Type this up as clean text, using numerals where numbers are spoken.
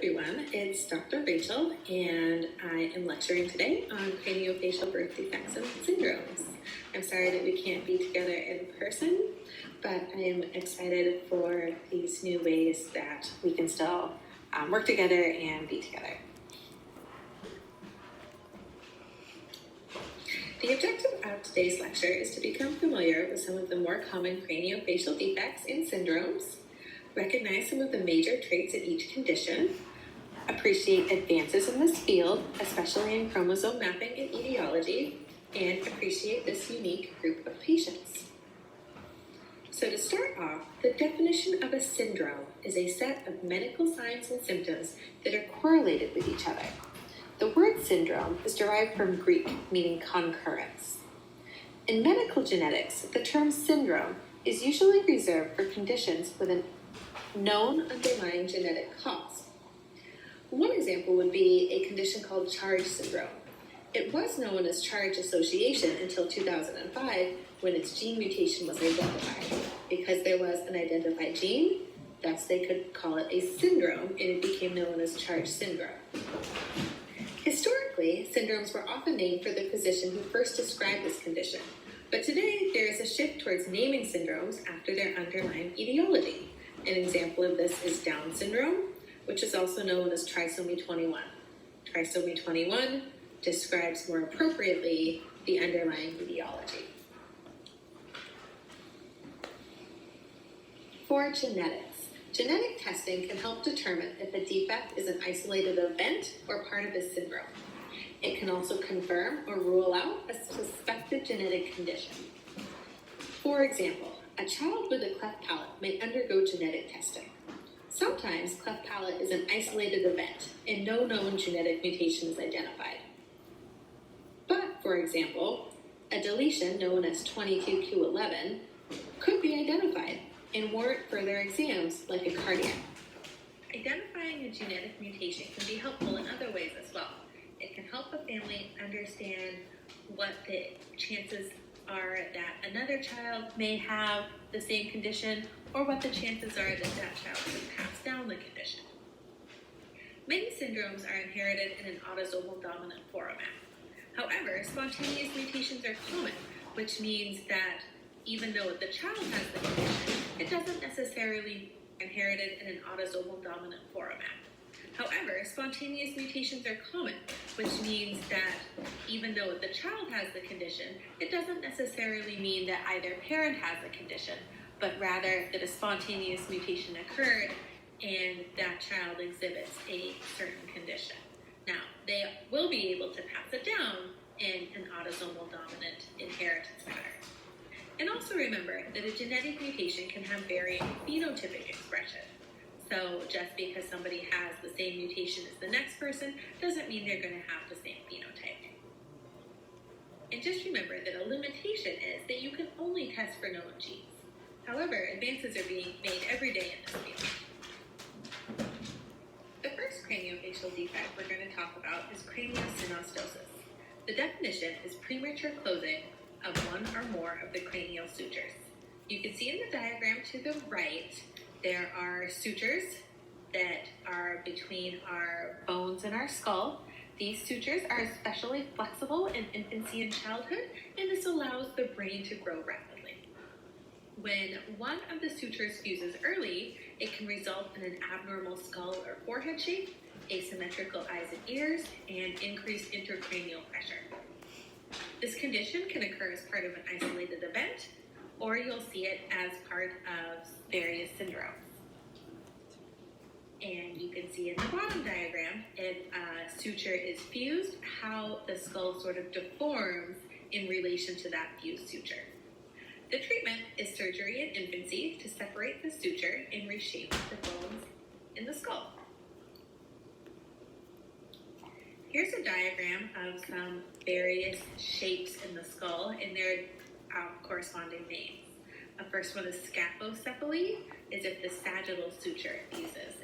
everyone, it's Dr. Rachel, and I am lecturing today on craniofacial birth defects and syndromes. I'm sorry that we can't be together in person, but I am excited for these new ways that we can still work together and be together. The objective of today's lecture is to become familiar with some of the more common craniofacial defects and syndromes, recognize some of the major traits of each condition, appreciate advances in this field, especially in chromosome mapping and etiology, and appreciate this unique group of patients. So to start off, the definition of a syndrome is a set of medical signs and symptoms that are correlated with each other. The word syndrome is derived from Greek, meaning concurrence. In medical genetics, the term syndrome is usually reserved for conditions with a known underlying genetic cause. One example would be a condition called CHARGE syndrome. It was known as CHARGE association until 2005 when its gene mutation was identified. Because there was an identified gene, thus they could call it a syndrome, and it became known as CHARGE syndrome. Historically, syndromes were often named for the physician who first described this condition, but today there is a shift towards naming syndromes after their underlying etiology. An example of this is Down syndrome, which is also known as trisomy 21. Trisomy 21 describes more appropriately the underlying etiology. For genetics, genetic testing can help determine if a defect is an isolated event or part of a syndrome. It can also confirm or rule out a suspected genetic condition. For example, a child with a cleft palate may undergo genetic testing. Sometimes cleft palate is an isolated event and no known genetic mutation is identified. But, for example, a deletion known as 22q11 could be identified and warrant further exams like a cardiac. Identifying a genetic mutation can be helpful in other ways as well. It can help a family understand what the chances are that another child may have the same condition, or what the chances are that that child can pass down the condition. Many syndromes are inherited in an autosomal dominant format. However, spontaneous mutations are common, which means that even though the child has the condition, it doesn't necessarily inherited in an autosomal dominant format. However, spontaneous mutations are common, which means that even though the child has the condition, it doesn't necessarily mean that either parent has the condition, but rather that a spontaneous mutation occurred and that child exhibits a certain condition. Now, they will be able to pass it down in an autosomal dominant inheritance pattern. And also remember that a genetic mutation can have varying phenotypic expression. So just because somebody has the same mutation as the next person doesn't mean they're going to have the same phenotype. And just remember that a limitation is that you can only test for known genes. However, advances are being made every day in this field. The first craniofacial defect we're going to talk about is craniosynostosis. The definition is premature closing of one or more of the cranial sutures. You can see in the diagram to the right, there are sutures that are between our bones and our skull. These sutures are especially flexible in infancy and childhood, and this allows the brain to grow rapidly. When one of the sutures fuses early, it can result in an abnormal skull or forehead shape, asymmetrical eyes and ears, and increased intracranial pressure. This condition can occur as part of an isolated event, or you'll see it as part of various syndromes. And you can see in the bottom diagram, if a suture is fused, how the skull sort of deforms in relation to that fused suture. The treatment is surgery in infancy to separate the suture and reshape the bones in the skull. Here's a diagram of some various shapes in the skull and their corresponding names. The first one is scapulocephaly, is if the sagittal suture fuses